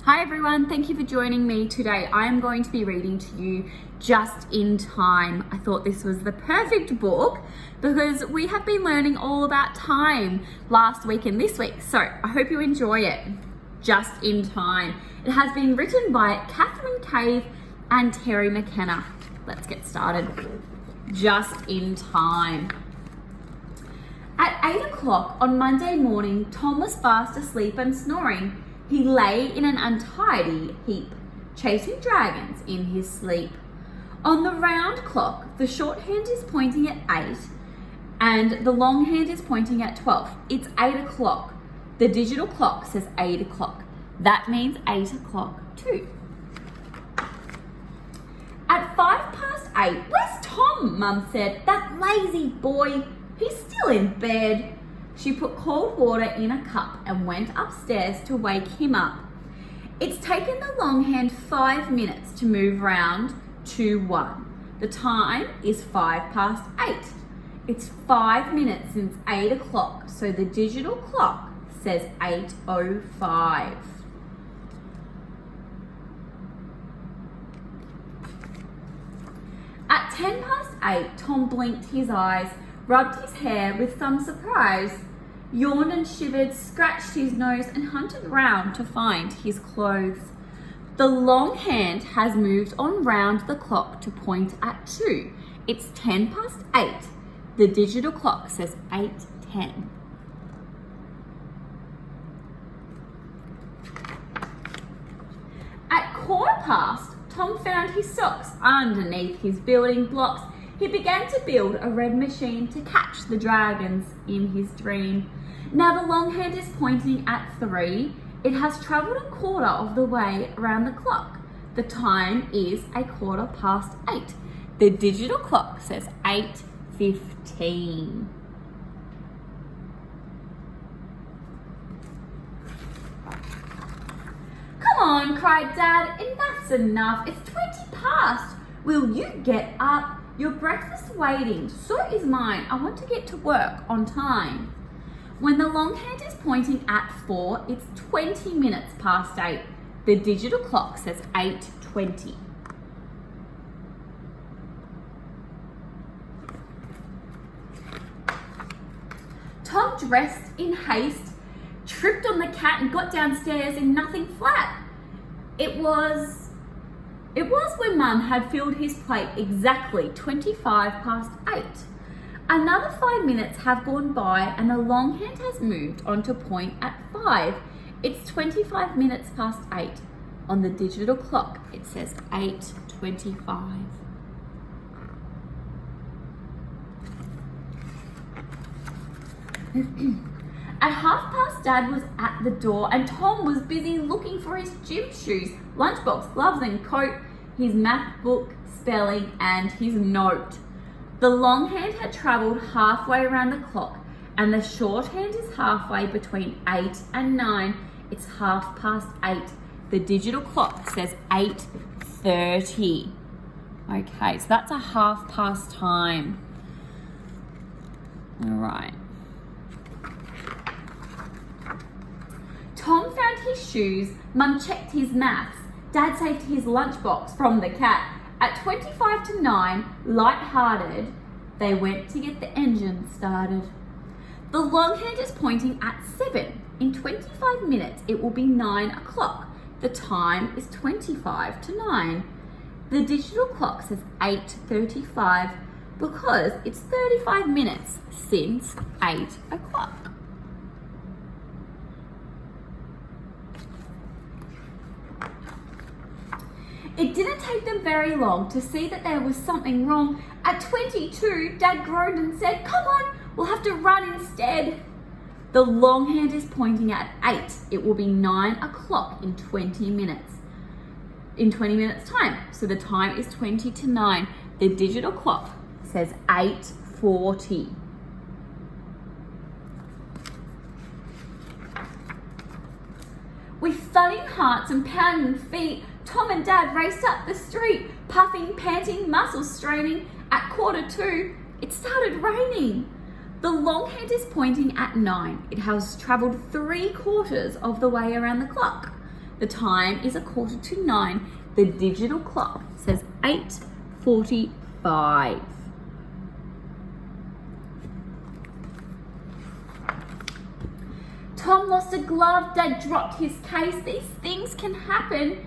Hi everyone, thank you for joining me today. I am going to be reading to you Just in Time. I thought this was the perfect book because we have been learning all about time last week and this week. So I hope you enjoy it. Just in Time. It has been written by Kathryn Cave and Terry McKenna. Let's get started. Just in Time. At 8 o'clock on Monday morning, Tom was fast asleep and snoring. He lay in an untidy heap, chasing dragons in his sleep. On the round clock, the short hand is pointing at 8 and the long hand is pointing at 12. It's 8 o'clock. The digital clock says 8 o'clock. That means 8 o'clock too. At 8:05, "Where's Tom?" Mum said. "That lazy boy, he's still in bed." She put cold water in a cup and went upstairs to wake him up. It's taken the long hand 5 minutes to move round to 1. The time is 8:05. It's 5 minutes since 8 o'clock, so the digital clock says 8:05. At 8:10, Tom blinked his eyes, rubbed his hair with some surprise, yawned and shivered, scratched his nose and hunted round to find his clothes. The long hand has moved on round the clock to point at 2. It's 8:10. The digital clock says 8:10. At 15:15, Tom found his socks underneath his building blocks. He began to build a red machine to catch the dragons in his dream. Now the long hand is pointing at 3. It has travelled a quarter of the way around the clock. The time is 8:15. The digital clock says 8:15. "Come on," cried Dad, "enough's enough. It's 20 past. Will you get up? Your breakfast's waiting, so is mine. I want to get to work on time." When the long hand is pointing at 4, it's 20 minutes past 8. The digital clock says 8:20. Tom dressed in haste, tripped on the cat and got downstairs in nothing flat. It was when Mum had filled his plate exactly 8:25. Another 5 minutes have gone by and the long hand has moved on to point at 5. It's 25 minutes past 8. On the digital clock, it says 8:25. At 8:30, Dad was at the door and Tom was busy looking for his gym shoes, lunchbox, gloves and coat, his math book, spelling and his note. The long hand had travelled halfway around the clock and the short hand is halfway between 8 and 9. It's 8:30. The digital clock says 8:30. Okay, so that's a 8:30 time. All right. Tom found his shoes, Mum checked his maths, Dad saved his lunchbox from the cat. At 9:25, light-hearted, they went to get the engine started. The long hand is pointing at 7. In 25 minutes, it will be 9 o'clock. The time is 9:25. The digital clock says 8:35 because it's 35 minutes since 8 o'clock. It didn't take them very long to see that there was something wrong. At 22, Dad groaned and said, "Come on, we'll have to run instead." The long hand is pointing at 8. It will be 9 o'clock in 20 minutes. In 20 minutes time. So the time is 9:20. The digital clock says 8:40. With thudding hearts and pounding feet, Tom and Dad raced up the street, puffing, panting, muscles straining. At 2:45, it started raining. The long hand is pointing at 9. It has travelled 3/4 of the way around the clock. The time is 8:45. The digital clock says 8:45. Tom lost a glove. Dad dropped his case. These things can happen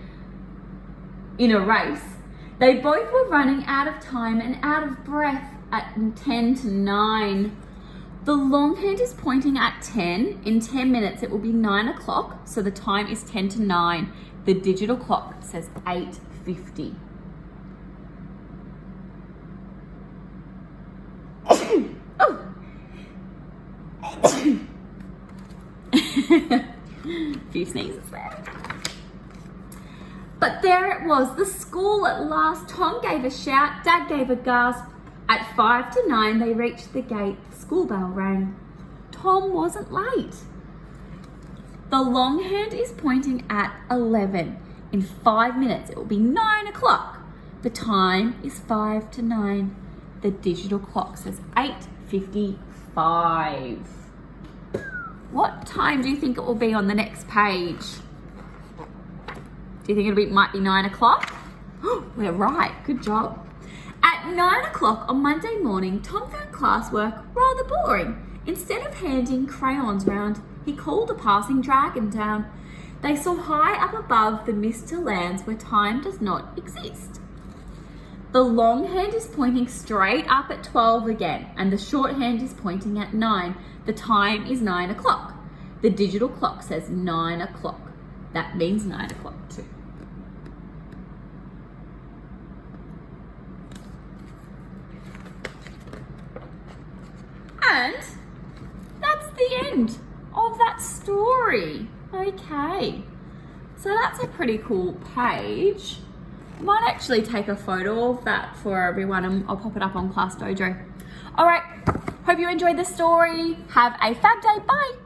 in a race. They both were running out of time and out of breath at 8:50. The long hand is pointing at 10. In 10 minutes, it will be 9 o'clock. So the time is 8:50. The digital clock says 8:50. Oh. Few sneezes there. But there it was, the school at last. Tom gave a shout, Dad gave a gasp. At 8:55, they reached the gate. The school bell rang. Tom wasn't late. The long hand is pointing at 11. In 5 minutes, it will be 9 o'clock. The time is 8:55. The digital clock says 8:55. What time do you think it will be on the next page? Do you think might be 9 o'clock? We're right, good job. At 9 o'clock on Monday morning, Tom found classwork rather boring. Instead of handing crayons round, he called a passing dragon down. They saw high up above the misty lands where time does not exist. The long hand is pointing straight up at 12 again, and the short hand is pointing at 9. The time is 9 o'clock. The digital clock says 9 o'clock. That means 9 o'clock too. And that's the end of that story. Okay, so that's a pretty cool page. I might actually take a photo of that for everyone and I'll pop it up on Class Dojo. All right, hope you enjoyed the story. Have a fab day. Bye.